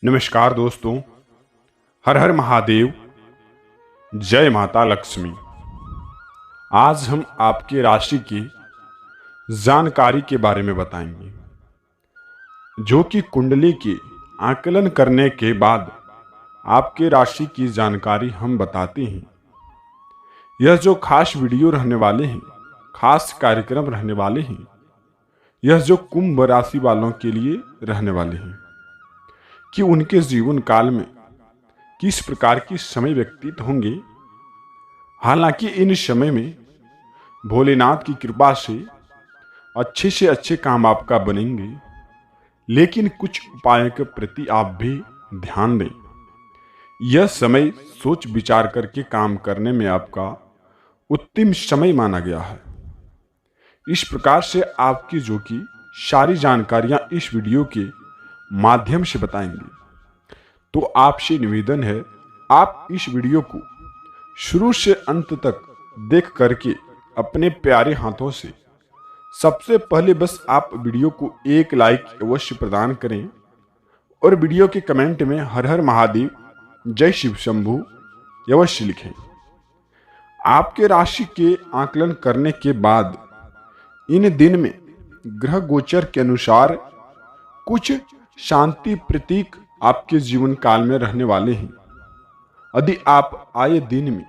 नमस्कार दोस्तों, हर हर महादेव, जय माता लक्ष्मी। आज हम आपके राशि की जानकारी के बारे में बताएंगे, जो कि कुंडली की आकलन करने के बाद आपके राशि की जानकारी हम बताते हैं। यह जो खास वीडियो रहने वाले हैं, खास कार्यक्रम रहने वाले हैं, यह जो कुंभ राशि वालों के लिए रहने वाले हैं कि उनके जीवन काल में किस प्रकार की समय व्यतीत होंगे। हालांकि इन समय में भोलेनाथ की कृपा से अच्छे काम आपका बनेंगे, लेकिन कुछ उपायों के प्रति आप भी ध्यान दें। यह समय सोच विचार करके काम करने में आपका उत्तम समय माना गया है। इस प्रकार से आपकी जो कि सारी जानकारियां इस वीडियो के माध्यम से बताएंगे। तो आपसे निवेदन है, आप इस वीडियो को शुरू से अंत तक देख करके अपने प्यारे हाथों से सबसे पहले बस आप वीडियो को एक लाइक अवश्य प्रदान करें और वीडियो के कमेंट में हर हर महादेव, जय शिव शंभू अवश्य लिखें। आपके राशि के आकलन करने के बाद इन दिन में ग्रह गोचर के अनुसार कुछ शांति प्रतीक आपके जीवन काल में रहने वाले हैं। यदि आप आए दिन में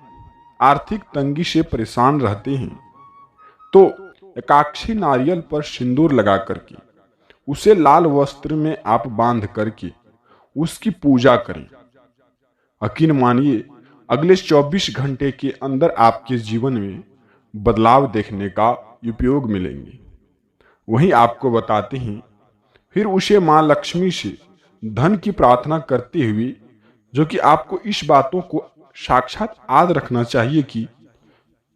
आर्थिक तंगी से परेशान रहते हैं तो एकाक्षी नारियल पर सिंदूर लगा करके उसे लाल वस्त्र में आप बांध करके उसकी पूजा करें। यकीन मानिए, अगले 24 घंटे के अंदर आपके जीवन में बदलाव देखने का उपयोग मिलेंगे। वहीं आपको बताते हैं, फिर उसे मां लक्ष्मी से धन की प्रार्थना करते हुए, जो कि आपको इस बातों को साक्षात याद रखना चाहिए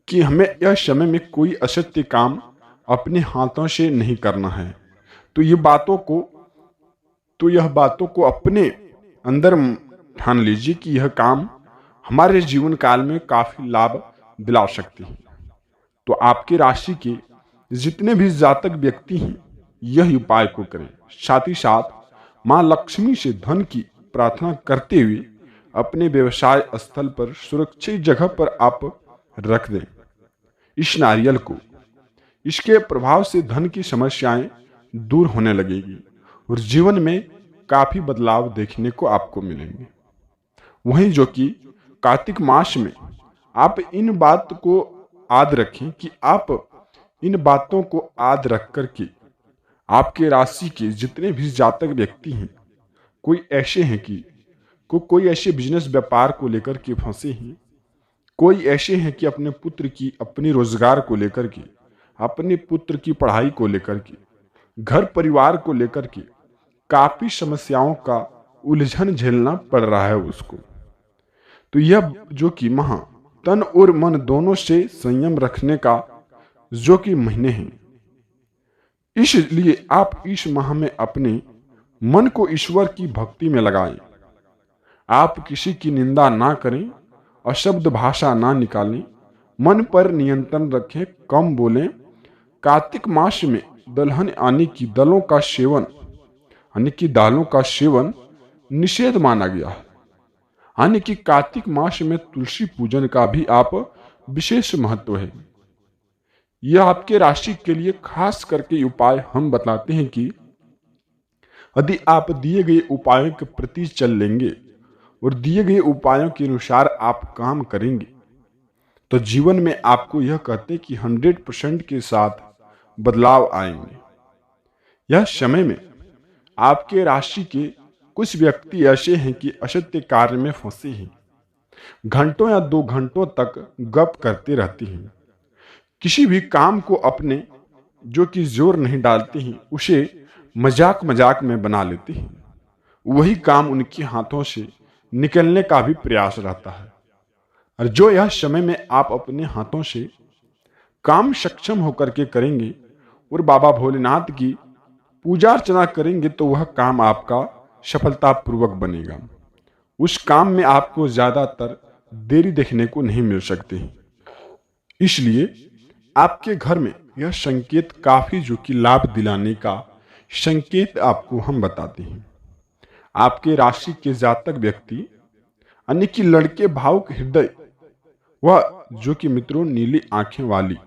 कि हमें यह समय में कोई असत्य काम अपने हाथों से नहीं करना है। तो यह बातों को अपने अंदर ठान लीजिए कि यह काम हमारे जीवन काल में काफी लाभ दिला सकते हैं। तो आपकी राशि के जितने भी जातक व्यक्ति हैं, यह उपाय को करें। साथ ही साथ मां लक्ष्मी से धन की प्रार्थना करते हुए अपने व्यवसाय स्थल पर सुरक्षित जगह पर आप रख दें इस नारियल को। इसके प्रभाव से धन की समस्याएं दूर होने लगेगी और जीवन में काफी बदलाव देखने को आपको मिलेंगे। वहीं जो कि कार्तिक मास में आप इन बात को याद रखें कि आप इन बातों को याद रख करके आपके राशि के जितने भी जातक व्यक्ति हैं, कोई ऐसे हैं कि कोई ऐसे बिजनेस व्यापार को लेकर के फंसे हैं, कोई ऐसे हैं कि अपने पुत्र की, अपने रोजगार को लेकर के, अपने पुत्र की पढ़ाई को लेकर के, घर परिवार को लेकर के काफी समस्याओं का उलझन झेलना पड़ रहा है उसको। तो यह जो कि माह तन और मन दोनों से संयम रखने का जो कि महीने हैं, इसलिए आप इस माह में अपने मन को ईश्वर की भक्ति में लगाएं। आप किसी की निंदा ना करें, अशब्द भाषा ना निकालें, मन पर नियंत्रण रखें, कम बोलें। कार्तिक मास में दलहन यानी कि दालों का सेवन निषेध माना गया है। यानी कि कार्तिक मास में तुलसी पूजन का भी आप विशेष महत्व है। यह आपके राशि के लिए खास करके उपाय हम बताते हैं कि यदि आप दिए गए उपायों के प्रति चल लेंगे और दिए गए उपायों के अनुसार आप काम करेंगे तो जीवन में आपको यह कहते हैं कि 100% के साथ बदलाव आएंगे। यह समय में आपके राशि के कुछ व्यक्ति ऐसे हैं कि असत्य कार्य में फंसे हैं, घंटों या 2 घंटों तक गप करते रहते हैं, किसी भी काम को अपने जो कि जोर नहीं डालते हैं उसे मजाक में बना लेते हैं। वही काम उनके हाथों से निकलने का भी प्रयास रहता है। और जो यह समय में आप अपने हाथों से काम सक्षम होकर के करेंगे और बाबा भोलेनाथ की पूजा अर्चना करेंगे तो वह काम आपका सफलतापूर्वक बनेगा। उस काम में आपको ज्यादातर देरी देखने को नहीं मिल सकती। इसलिए आपके घर में यह संकेत काफी जो कि लाभ दिलाने का संकेत आपको हम बताते हैं। आपके राशि के जातक व्यक्ति यानी कि लड़के भावुक हृदय, वह जो कि मित्रों नीली आंखें वाली,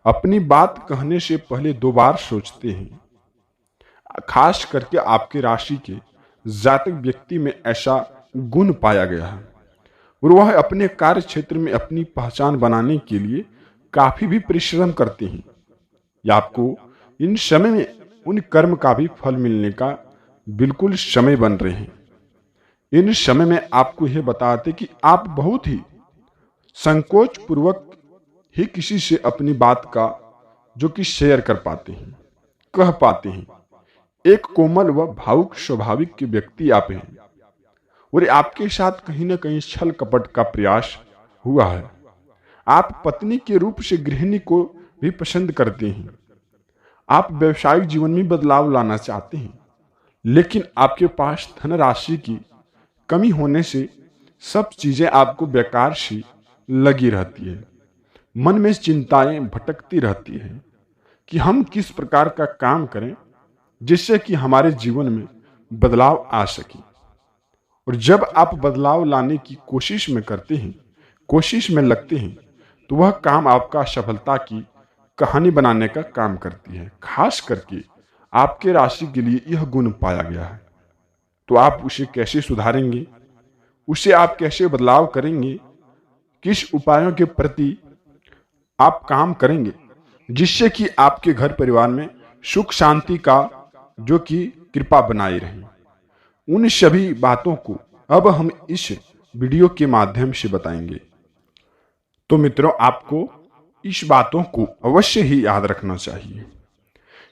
अपनी बात कहने से पहले 2 बार सोचते हैं। खास करके आपके राशि के जातक व्यक्ति में ऐसा गुण पाया गया है और वह अपने कार्य क्षेत्र में अपनी पहचान बनाने के लिए काफी भी परिश्रम करते हैं। या आपको इन समय में उन कर्म का भी फल मिलने का बिल्कुल समय बन रहे हैं। इन समय में आपको यह बताते कि आप बहुत ही संकोच पूर्वक ही किसी से अपनी बात का जो कि शेयर कर पाते हैं, कह पाते हैं। एक कोमल व भावुक स्वाभाविक के व्यक्ति आप हैं और आपके साथ कहीं ना कहीं छल कपट का प्रयास हुआ है। आप पत्नी के रूप से गृहिणी को भी पसंद करते हैं। आप व्यवसायिक जीवन में बदलाव लाना चाहते हैं, लेकिन आपके पास धनराशि की कमी होने से सब चीजें आपको बेकार सी लगी रहती है। मन में चिंताएं भटकती रहती है कि हम किस प्रकार का काम करें जिससे कि हमारे जीवन में बदलाव आ सके। और जब आप बदलाव लाने की कोशिश में करते हैं, कोशिश में लगते हैं, तो वह काम आपका सफलता की कहानी बनाने का काम करती है। खास करके आपके राशि के लिए यह गुण पाया गया है। तो आप उसे कैसे सुधारेंगे, उसे आप कैसे बदलाव करेंगे, किस उपायों के प्रति आप काम करेंगे जिससे कि आपके घर परिवार में सुख शांति का जो कि कृपा बनाई रहे, उन सभी बातों को अब हम इस वीडियो के माध्यम से बताएंगे। तो मित्रों, आपको इस बातों को अवश्य ही याद रखना चाहिए।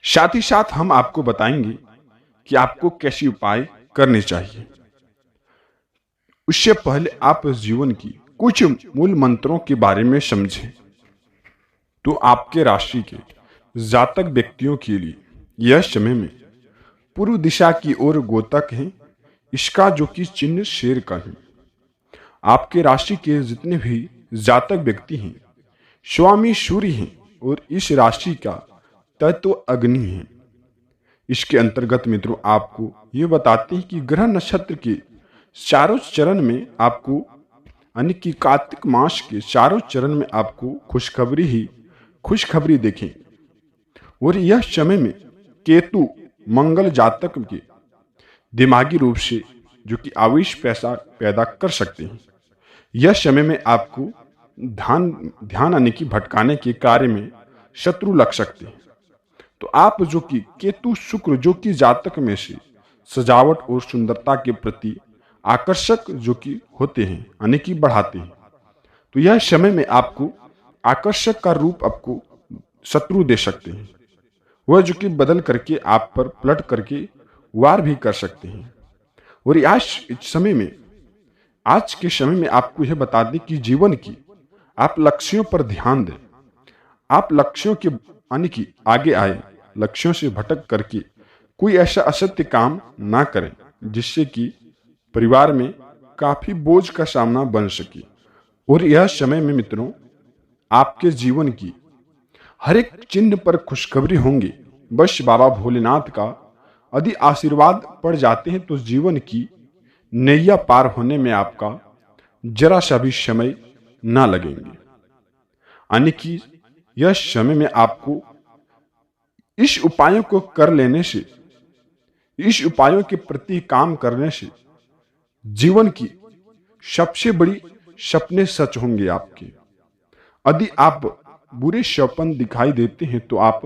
साथ ही साथ हम आपको बताएंगे कि आपको कैसे उपाय करने चाहिए। उससे पहले आप जीवन की कुछ मूल मंत्रों के बारे में समझें। तो आपके राशि के जातक व्यक्तियों के लिए यह समय में पूर्व दिशा की ओर गोतक है। इसका जो कि चिन्ह शेर का है। आपके राशि के जितने भी जातक व्यक्ति हैं, स्वामी सूर्य हैं और इस राशि का तत्व अग्नि है। इसके अंतर्गत मित्रों आपको ये बताते हैं कि ग्रह नक्षत्र के चारों चरण में आपको यानी कि कार्तिक मास के चारों चरण में आपको खुशखबरी देखें। और यह समय में केतु मंगल जातक के दिमागी रूप से जो कि आवेश पैदा कर सकते हैं। यह समय में आपको ध्यान आने की भटकाने के कार्य में शत्रु लग सकते हैं। तो आप जो कि केतु शुक्र जो कि जातक में से सजावट और सुंदरता के प्रति आकर्षक जो कि होते हैं यानी कि बढ़ाते हैं, तो यह समय में आपको आकर्षक का रूप आपको शत्रु दे सकते हैं। वह जो कि बदल करके आप पर पलट करके वार भी कर सकते हैं। और आज के समय में आपको यह बता दें कि जीवन की आप लक्ष्यों पर ध्यान दें। आप लक्ष्यों के यानी कि आगे आए, लक्ष्यों से भटक करके कोई ऐसा असत्य काम ना करें जिससे कि परिवार में काफी बोझ का सामना बन सके। और यह समय में मित्रों आपके जीवन की हर एक चिन्ह पर खुशखबरी होंगी। बस बाबा भोलेनाथ का यदि आशीर्वाद पड़ जाते हैं तो जीवन की नैया पार होने में आपका जरा सा भी समय ना लगेंगे। यानी कि यह समय में आपको इस उपायों को कर लेने से, इस उपायों के प्रति काम करने से जीवन की सबसे बड़ी सपने सच होंगे आपके। यदि आप बुरे स्वप्न दिखाई देते हैं तो आप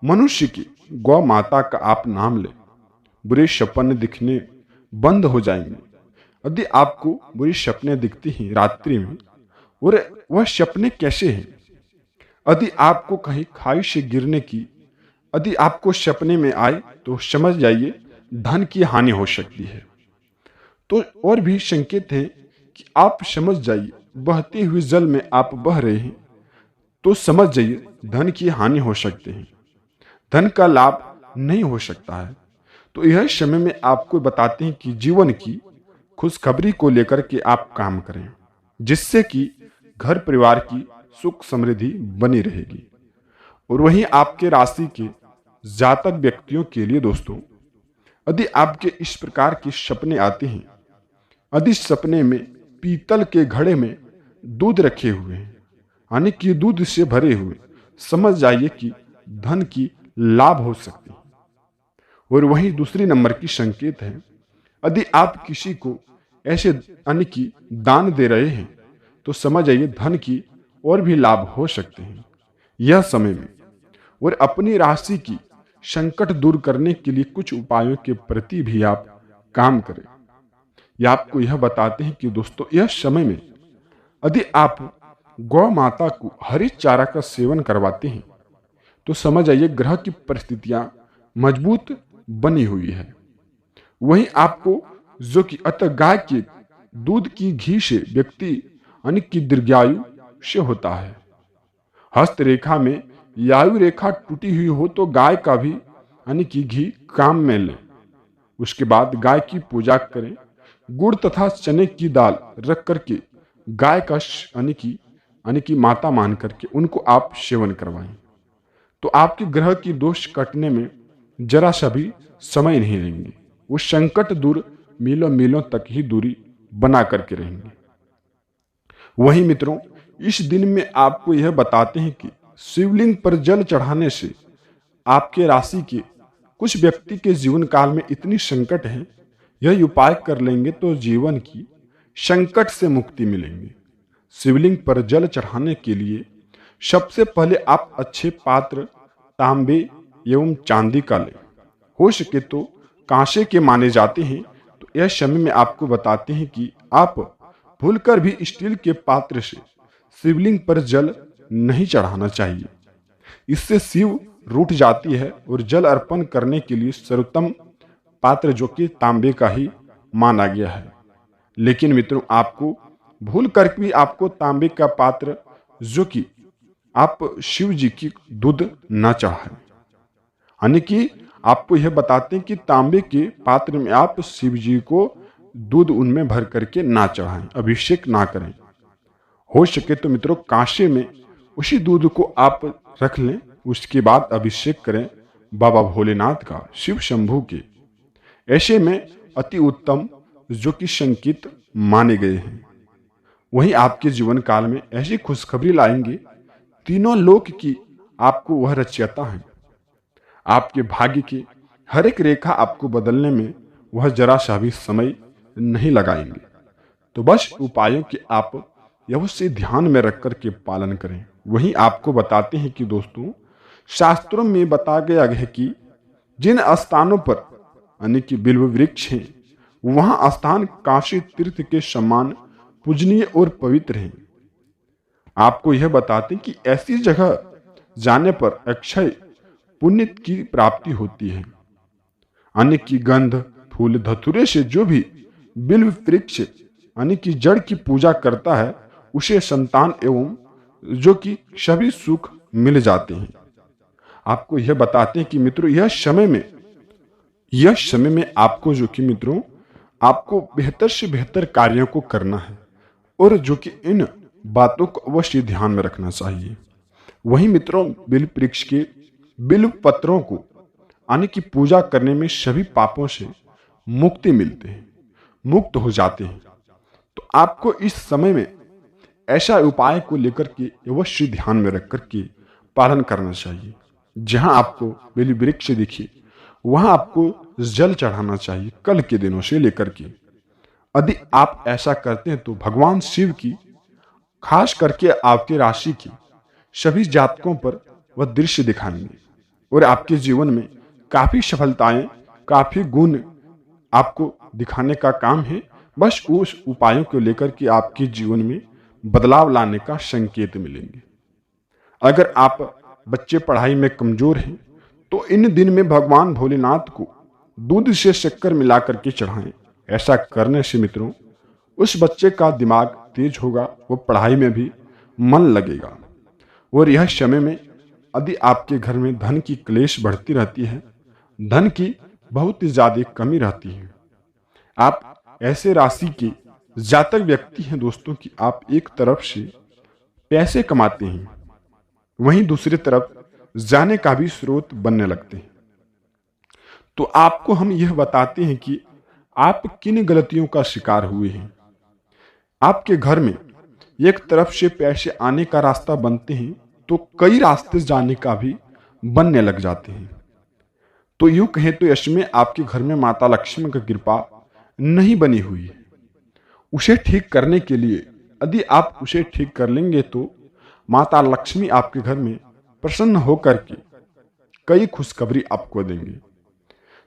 मनुष्य की गौ माता का आप नाम लें, बुरे सपने दिखने बंद हो जाएंगे। यदि आपको बुरे सपने दिखते हैं रात्रि में, और वह सपने कैसे हैं, यदि आपको कहीं खाई से गिरने की यदि आपको सपने में आए तो समझ जाइए धन की हानि हो सकती है। तो और भी संकेत है कि आप समझ जाइए बहते हुए जल में आप बह रहे हैं तो समझ जाइए धन की हानि हो सकती है, धन का लाभ नहीं हो सकता है। तो यह समय में आपको बताते हैं कि जीवन की खुशखबरी को लेकर के आप काम करें जिससे कि घर परिवार की सुख समृद्धि बनी रहेगी। और वहीं आपके राशि के जातक व्यक्तियों के लिए दोस्तों यदि आपके इस प्रकार के सपने आते हैं, यदि सपने में पीतल के घड़े में दूध रखे हुए हैं, यानी कि दूध से भरे हुए, समझ जाइए कि धन की लाभ हो सकती है। और वहीं दूसरी नंबर की संकेत है, यदि आप किसी को ऐसे यानी कि दान दे रहे हैं, तो समझ जाइए धन की और भी लाभ हो सकते हैं यह समय में। और अपनी राशि की संकट दूर करने के लिए कुछ उपायों के प्रति भी आप काम करें। या आपको यह बताते हैं कि दोस्तों, यह समय में यदि आप गौ माता को हरी चारा का सेवन करवाते हैं, तो समझ आइए ग्रह की परिस्थितियां मजबूत बनी हुई है। वहीं आपको जो कि अतः गाय के दूध की घी से व्यक्ति यानी कि दीर्घायु से होता है। हस्त रेखा में यायु रेखा टूटी हुई हो तो गाय का भी यानी कि घी काम में लें। उसके बाद गाय की पूजा करें। गुड़ तथा चने की दाल रख करके गाय का यानी कि माता मान करके उनको आप सेवन करवाएं, तो आपके ग्रह की दोष कटने में जरा सा भी समय नहीं लेंगे। वो संकट दूर मीलों मीलों तक ही दूरी बना करके रहेंगे। वहीं मित्रों, इस दिन में आपको यह बताते हैं कि शिवलिंग पर जल चढ़ाने से आपके राशि के कुछ व्यक्ति के जीवन काल में इतनी संकट है, यह उपाय कर लेंगे तो जीवन की संकट से मुक्ति मिलेंगे। शिवलिंग पर जल चढ़ाने के लिए सबसे पहले आप अच्छे पात्र तांबे एवं चांदी का लें। हो सके तो कांसे के माने जाते हैं। तो यह समय में आपको बताते हैं कि आप भूलकर भी स्टील के पात्र से शिवलिंग पर जल नहीं चढ़ाना चाहिए। इससे शिव रूठ जाती है और जल अर्पण करने के लिए सर्वोत्तम पात्र जो कि तांबे का ही माना गया है। लेकिन मित्रों, आपको भूल कर भी आपको तांबे का पात्र जो कि आप शिव जी की दूध न चढ़ाएं, यानी कि आपको यह बताते हैं कि तांबे के पात्र में आप शिव जी को दूध उनमें भर करके ना चढ़ाएं, अभिषेक ना करें। हो सके तो मित्रों, कांसे में उसी दूध को आप रख लें, उसके बाद अभिषेक करें बाबा भोलेनाथ का, शिव शंभू के। ऐसे में अति उत्तम जो कि संकेत माने गए हैं। वहीं आपके जीवन काल में ऐसी खुशखबरी लाएंगे, तीनों लोक की आपको वह रचयिता है। आपके भाग्य की हर एक रेखा आपको बदलने में वह जरा सा भी समय नहीं लगाएंगे। तो बस उपायों के आप अवश्य ध्यान में रख कर के पालन करें। वहीं आपको बताते हैं कि दोस्तों, शास्त्रों में बताया गया है कि जिन स्थानों पर यानी कि बिल्व वृक्ष हैं, वहां स्थान काशी तीर्थ के समान पूजनीय और पवित्र हैं। आपको यह बताते हैं कि ऐसी जगह जाने पर अक्षय पुण्य की प्राप्ति होती है। यानी कि गंध फूल धतूरे से जो भी बिल्व वृक्ष यानी कि जड़ की पूजा करता है, उसे संतान एवं जो कि सभी सुख मिल जाते हैं। आपको यह बताते हैं कि मित्रों, यह समय में आपको जो कि मित्रों, आपको बेहतर से बेहतर कार्यों को करना है और जो कि इन बातों को अवश्य ध्यान में रखना चाहिए। वहीं मित्रों, बिल्व वृक्ष के बिल्व पत्रों को यानी कि पूजा करने में सभी पापों से मुक्ति मिलते हैं, मुक्त हो जाते हैं। तो आपको इस समय में ऐसा उपाय को लेकर के अवश्य ध्यान में रख करके पालन करना चाहिए। जहां आपको बिल्व वृक्ष दिखे वहां आपको जल चढ़ाना चाहिए, कल के दिनों से लेकर के। यदि आप ऐसा करते हैं तो भगवान शिव की खास करके आपकी राशि की सभी जातकों पर वह दृश्य दिखाएंगे और आपके जीवन में काफी सफलताएं, काफी गुण आपको दिखाने का काम है। बस उस उपायों को लेकर के आपके जीवन में बदलाव लाने का संकेत मिलेंगे। अगर आप बच्चे पढ़ाई में कमजोर हैं तो इन दिन में भगवान भोलेनाथ को दूध से शक्कर मिला करके चढ़ाएं। ऐसा करने से मित्रों, उस बच्चे का दिमाग तेज होगा, वो पढ़ाई में भी मन लगेगा। और यह समय में यदि आपके घर में धन की क्लेश बढ़ती रहती है, धन की बहुत ही ज्यादा कमी रहती है, आप ऐसे राशि के जातक व्यक्ति हैं दोस्तों कि आप एक तरफ से पैसे कमाते हैं, वहीं दूसरी तरफ जाने का भी स्रोत बनने लगते हैं। तो आपको हम यह बताते हैं कि आप किन गलतियों का शिकार हुए हैं। आपके घर में एक तरफ से पैसे आने का रास्ता बनते हैं तो कई रास्ते जाने का भी बनने लग जाते हैं। तो यूं कहें तो इसमें आपके घर में माता लक्ष्मी की कृपा नहीं बनी हुई है। उसे ठीक करने के लिए यदि आप उसे ठीक कर लेंगे तो माता लक्ष्मी आपके घर में प्रसन्न होकर के कई खुशखबरी आपको देंगे।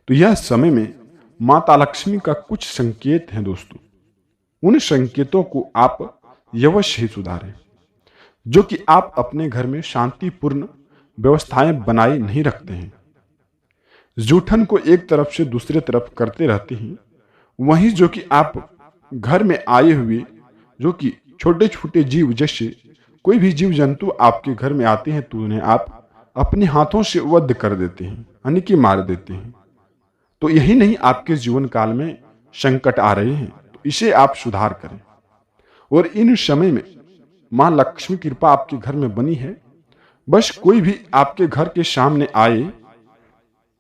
तो यह समय में माता लक्ष्मी का कुछ संकेत हैं दोस्तों। उन संकेतों को आप अवश्य ही सुधारें, जो कि आप अपने घर में शांतिपूर्ण व्यवस्थाएं बनाए नहीं रखते हैं। जूठन को एक तरफ से दूसरे तरफ करते रहते हैं। वहीं जो कि आप घर में आए हुए जो कि छोटे छोटे जीव, जैसे कोई भी जीव जंतु आपके घर में आते हैं तो उन्हें आप अपने हाथों से वध कर देते हैं, यानी कि मार देते हैं। तो यही नहीं, आपके जीवन काल में संकट आ रहे हैं तो इसे आप सुधार करें। और इन समय में मां लक्ष्मी कृपा आपके घर में बनी है। बस कोई भी आपके घर के सामने आए,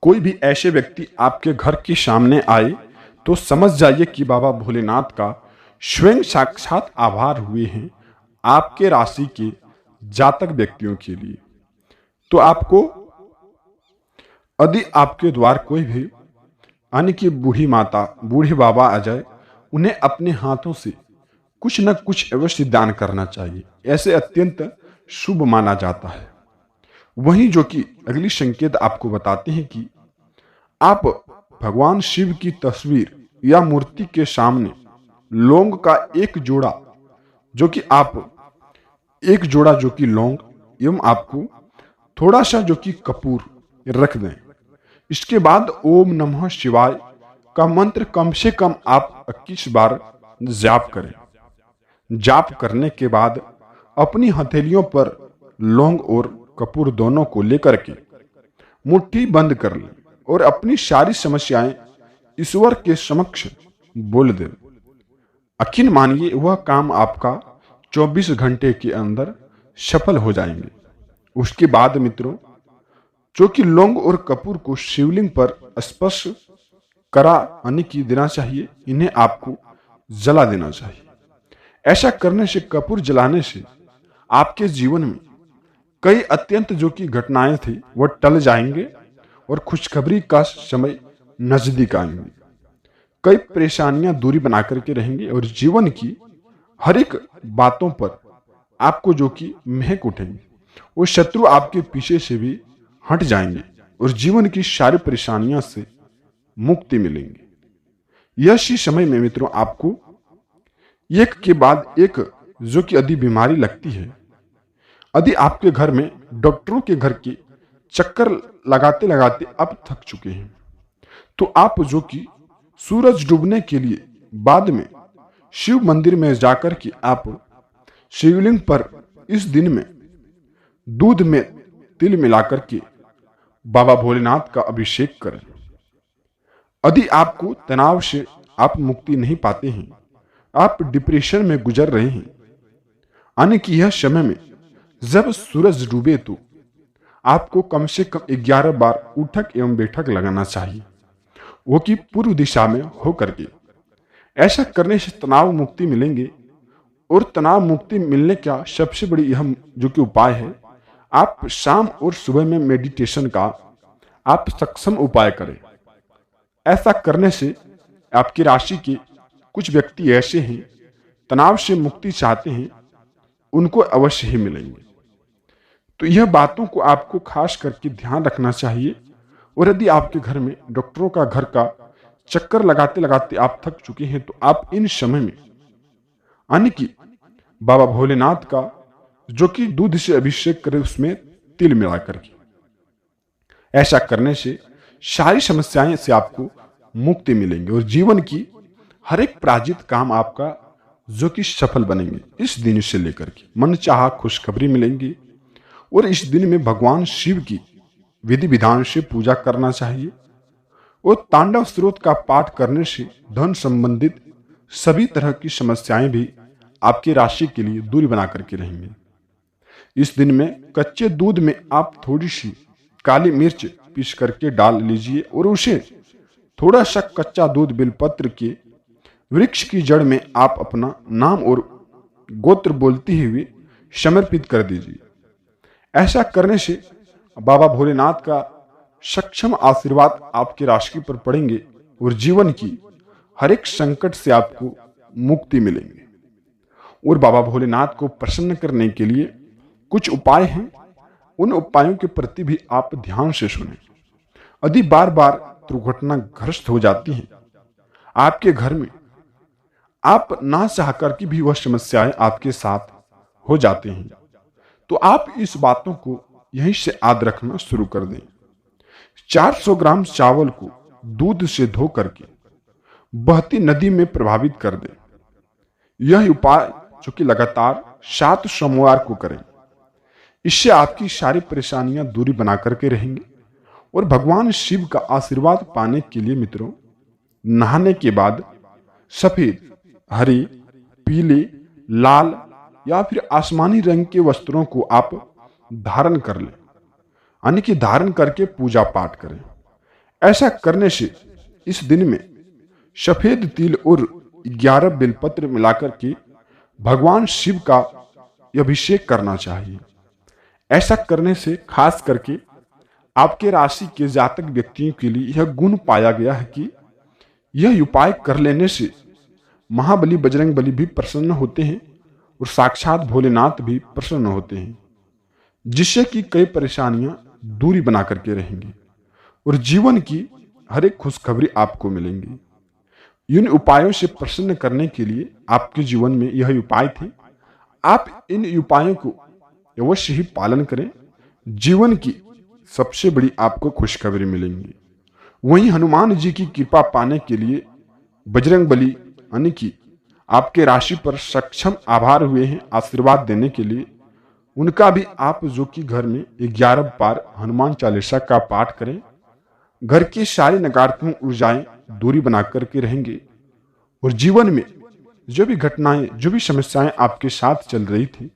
कोई भी ऐसे व्यक्ति आपके घर के सामने आए तो समझ जाइए कि बाबा भोलेनाथ का स्वयं साक्षात आभार हुए हैं आपके राशि के जातक व्यक्तियों के लिए। तो आपको यदि आपके द्वार कोई भी यानी कि बूढ़ी माता, बूढ़े बाबा आ जाए, उन्हें अपने हाथों से कुछ न कुछ अवश्य दान करना चाहिए। ऐसे अत्यंत शुभ माना जाता है। वहीं जो कि अगली संकेत आपको बताते हैं कि आप भगवान शिव की तस्वीर या मूर्ति के सामने लौंग का एक जोड़ा, जो कि आप एक जोड़ा जो कि लौंग एवं आपको थोड़ा सा जो कि कपूर रख दें। इसके बाद ओम नमः शिवाय का मंत्र कम से कम आप 21 बार जाप करें। जाप करने के बाद अपनी हथेलियों पर लौंग और कपूर दोनों को लेकर के मुट्ठी बंद कर लें और अपनी सारी समस्याएं ईश्वर के समक्ष बोल दें। यकीन मानिए वह काम आपका 24 घंटे के अंदर सफल हो जाएंगे। उसके बाद मित्रों, जो कि लौंग और कपूर को शिवलिंग पर स्पर्श करा यानी कि देना चाहिए, इन्हें आपको जला देना चाहिए। ऐसा करने से, कपूर जलाने से आपके जीवन में कई अत्यंत जो कि घटनाएं थी वह टल जाएंगे और खुशखबरी का समय नजदीक आएंगे। कई परेशानियां दूरी बना करके रहेंगे और जीवन की हर एक बातों पर आपको जो कि महक उठेंगे। वो शत्रु आपके पीछे से भी हट जाएंगे और जीवन की सारी परेशानियों से मुक्ति मिलेंगे। यह सी समय में मित्रों आपको एक के बाद एक जो कि यदि बीमारी लगती है, यदि आपके घर में डॉक्टरों के घर के चक्कर लगाते लगाते अब थक चुके हैं, तो आप जो कि सूरज डूबने के लिए बाद में शिव मंदिर में जाकर के आप शिवलिंग पर इस दिन में दूध में तिल मिलाकर के बाबा भोलेनाथ का अभिषेक करें। यदि आपको तनाव से आप मुक्ति नहीं पाते हैं, आप डिप्रेशन में गुजर रहे हैं, यानी कि यह समय में जब सूरज डूबे तो आपको कम से कम 11 बार उठक एवं बैठक लगाना चाहिए, वो कि पूर्व दिशा में होकर के। ऐसा करने से तनाव मुक्ति मिलेंगे। और तनाव मुक्ति मिलने का सबसे बड़ी यह जो कि उपाय है, आप शाम और सुबह में मेडिटेशन का आप सक्षम उपाय करें। ऐसा करने से आपकी राशि के कुछ व्यक्ति ऐसे हैं तनाव से मुक्ति चाहते हैं, उनको अवश्य ही मिलेंगे। तो यह बातों को आपको खास करके ध्यान रखना चाहिए। और यदि आपके घर में डॉक्टरों का घर का चक्कर लगाते लगाते आप थक चुके हैं, तो आप इन समय में यानी कि बाबा भोलेनाथ का जो कि दूध से अभिषेक करें, उसमें तिल मिला करके। ऐसा करने से सारी समस्याएं से आपको मुक्ति मिलेंगे और जीवन की हर एक पराजित काम आपका जो कि सफल बनेंगे। इस दिन से लेकर के मन चाहा खुशखबरी मिलेंगी। और इस दिन में भगवान शिव की विधि विधान से पूजा करना चाहिए। और तांडव स्रोत का पाठ करने से धन संबंधित सभी तरह की समस्याएं भी आपकी राशि के लिए दूरी बना करके रहेंगे। इस दिन में कच्चे दूध में आप थोड़ी सी काली मिर्च पीस करके डाल लीजिए और उसे थोड़ा सा कच्चा दूध बेलपत्र के वृक्ष की जड़ में आप अपना नाम और गोत्र बोलते हुए समर्पित कर दीजिए। ऐसा करने से बाबा भोलेनाथ का सक्षम आशीर्वाद आपकी राशि पर पड़ेंगे और जीवन की हर एक संकट से आपको मुक्ति मिलेंगे। और बाबा भोलेनाथ को प्रसन्न करने के लिए कुछ उपाय हैं, उन उपायों के प्रति भी आप ध्यान से सुनें। यदि बार बार दुर्घटनाग्रस्त हो जाती हैं आपके घर में, आप ना चाह कर की भी वह समस्याएं आपके साथ हो जाती हैं, तो आप इस बातों को यहीं से याद रखना शुरू कर दें। 400 ग्राम चावल को दूध से धो करके बहती नदी में प्रभावित कर दें। यह उपाय जो कि लगातार 7 सोमवार को करें। इससे आपकी सारी परेशानियां दूरी बना करके रहेंगी। और भगवान शिव का आशीर्वाद पाने के लिए मित्रों, नहाने के बाद सफेद, हरे, पीले, लाल या फिर आसमानी रंग के वस्त्रों को आप धारण कर लें, यानी कि धारण करके पूजा पाठ करें। ऐसा करने से इस दिन में सफेद तिल और 11 बेलपत्र मिलाकर के भगवान शिव का अभिषेक करना चाहिए। ऐसा करने से खास करके आपके राशि के जातक व्यक्तियों के लिए यह गुण पाया गया है कि यह उपाय कर लेने से महाबली बजरंग बली भी प्रसन्न होते हैं और साक्षात भोलेनाथ भी प्रसन्न होते हैं, जिससे कि कई परेशानियां दूरी बना करके रहेंगी और जीवन की हर एक खुशखबरी आपको मिलेंगी। इन उपायों से प्रसन्न करने के लिए आपके जीवन में यह उपाय थे। आप इन उपायों को अवश्य ही पालन करें, जीवन की सबसे बड़ी आपको खुशखबरी मिलेंगी। वहीं हनुमान जी की कृपा पाने के लिए बजरंग बली यानी कि आपके राशि पर सक्षम आभार हुए हैं आशीर्वाद देने के लिए, उनका भी आप जो कि घर में 11 बार हनुमान चालीसा का पाठ करें। घर की सारी नकारात्मक ऊर्जाएं दूरी बना करके रहेंगे और जीवन में जो भी घटनाएं, जो भी समस्याएं आपके साथ चल रही थी,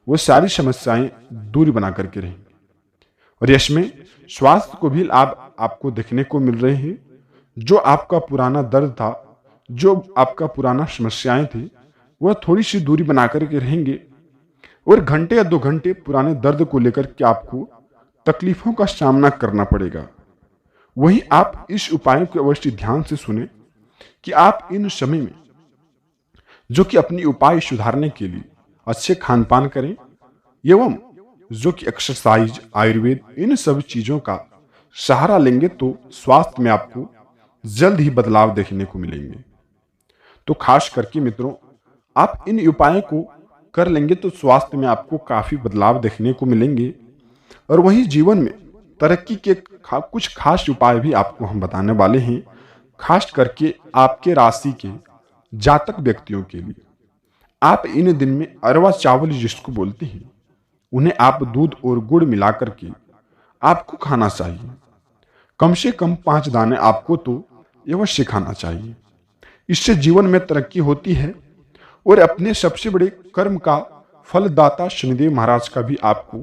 वो सारी समस्याएं दूरी बना करके रहेंगी। और इसमें स्वास्थ्य को भी लाभ आपको देखने को मिल रहे हैं। जो आपका पुराना दर्द था, जो आपका पुराना समस्याएं थी, वह थोड़ी सी दूरी बना करके रहेंगे और घंटे या 2 घंटे पुराने दर्द को लेकर के आपको तकलीफों का सामना करना पड़ेगा। वहीं आप इस उपायों को अवश्य ध्यान से सुने कि आप इन समय में जो कि अपनी उपाय सुधारने के लिए अच्छे खान पान करें एवं जो कि एक्सरसाइज, आयुर्वेद, इन सब चीजों का सहारा लेंगे तो स्वास्थ्य में आपको जल्द ही बदलाव देखने को मिलेंगे। तो खास करके मित्रों, आप इन उपायों को कर लेंगे तो स्वास्थ्य में आपको काफी बदलाव देखने को मिलेंगे। और वहीं जीवन में तरक्की के कुछ खास उपाय भी आपको हम बताने वाले हैं, खास करके आपके राशि के जातक व्यक्तियों के लिए। आप इन दिन में अरवा चावल जिसको बोलते हैं, उन्हें आप दूध और गुड़ मिलाकर के आपको खाना चाहिए। कम से कम 5 दाने आपको तो अवश्य खाना चाहिए। इससे जीवन में तरक्की होती है। और अपने सबसे बड़े कर्म का फलदाता शनिदेव महाराज का भी आपको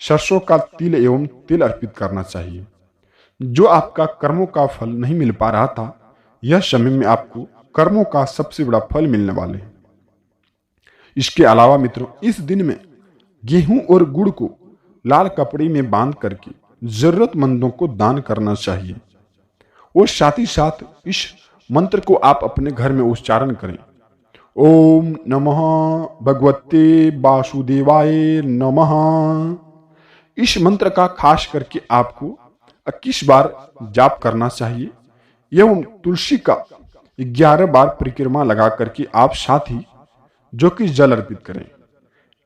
सरसों का तिल एवं तिल अर्पित करना चाहिए। जो आपका कर्मों का फल नहीं मिल पा रहा था, यह समय में आपको कर्मों का सबसे बड़ा फल मिलने वाले हैं। इसके अलावा मित्रों, इस दिन में गेहूं और गुड़ को लाल कपड़े में बांध करके जरूरतमंदों को दान करना चाहिए। और साथ ही साथ इस मंत्र को आप अपने घर में उच्चारण करें। ओम नमः भगवते वासुदेवाय नमः। इस मंत्र का खास करके आपको 21 बार जाप करना चाहिए एवं तुलसी का 11 बार परिक्रमा लगा करके आप साथ ही जो कि जल अर्पित करें।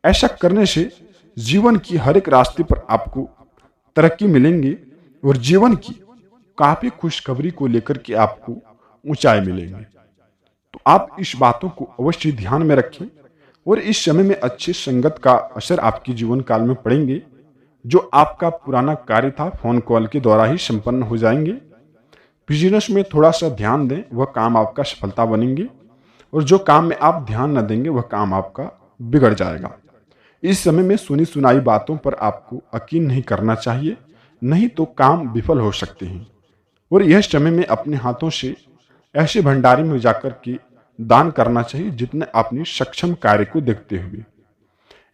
ऐसा करने से जीवन की हर एक रास्ते पर आपको तरक्की मिलेंगे और जीवन की काफी खुशखबरी को लेकर के आपको ऊंचाई मिलेंगे। तो आप इस बातों को अवश्य ध्यान में रखें और इस समय में अच्छी संगत का असर आपके जीवन काल में पड़ेंगे। जो आपका पुराना कार्य था फोन कॉल के द्वारा ही संपन्न हो जाएंगे। बिजनेस में थोड़ा सा ध्यान दें, वह काम आपका सफलता बनेंगे। और जो काम में आप ध्यान न देंगे, वह काम आपका बिगड़ जाएगा। इस समय में सुनी सुनाई बातों पर आपको यकीन नहीं करना चाहिए, नहीं तो काम विफल हो सकते हैं। और यह समय में अपने हाथों से ऐसे भंडारे में जाकर के दान करना चाहिए जितने अपनी सक्षम कार्य को देखते हुए।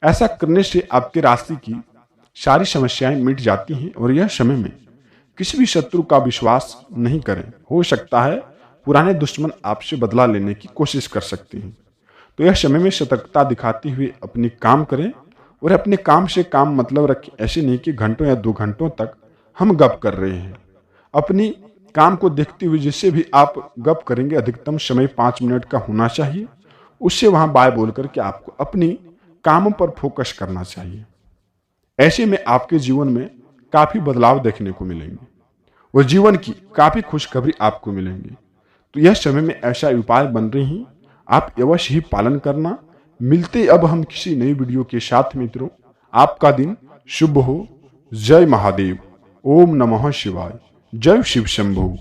ऐसा करने से आपके राशि की सारी समस्याएं मिट जाती हैं और यह समय में किसी भी शत्रु का विश्वास नहीं करें। हो सकता है पुराने दुश्मन आपसे बदला लेने की कोशिश कर सकते हैं। तो यह समय में सतर्कता दिखाते हुए अपने काम करें और अपने काम से काम मतलब रखें। ऐसे नहीं कि घंटों या 2 घंटों तक हम गप कर रहे हैं। अपनी काम को देखते हुए जिससे भी आप गप करेंगे अधिकतम समय 5 मिनट का होना चाहिए। उससे वहां बाय बोल करके आपको अपनी कामों पर फोकस करना चाहिए। ऐसे में आपके जीवन में काफी बदलाव देखने को मिलेंगे और जीवन की काफी खुशखबरी आपको मिलेंगी। तो यह समय में ऐसा उपाय बन रही हैं, आप अवश्य ही पालन करना। मिलते अब हम किसी नई वीडियो के साथ मित्रों। आपका दिन शुभ हो। जय महादेव। ओम नमः शिवाय। जय शिव शंभु।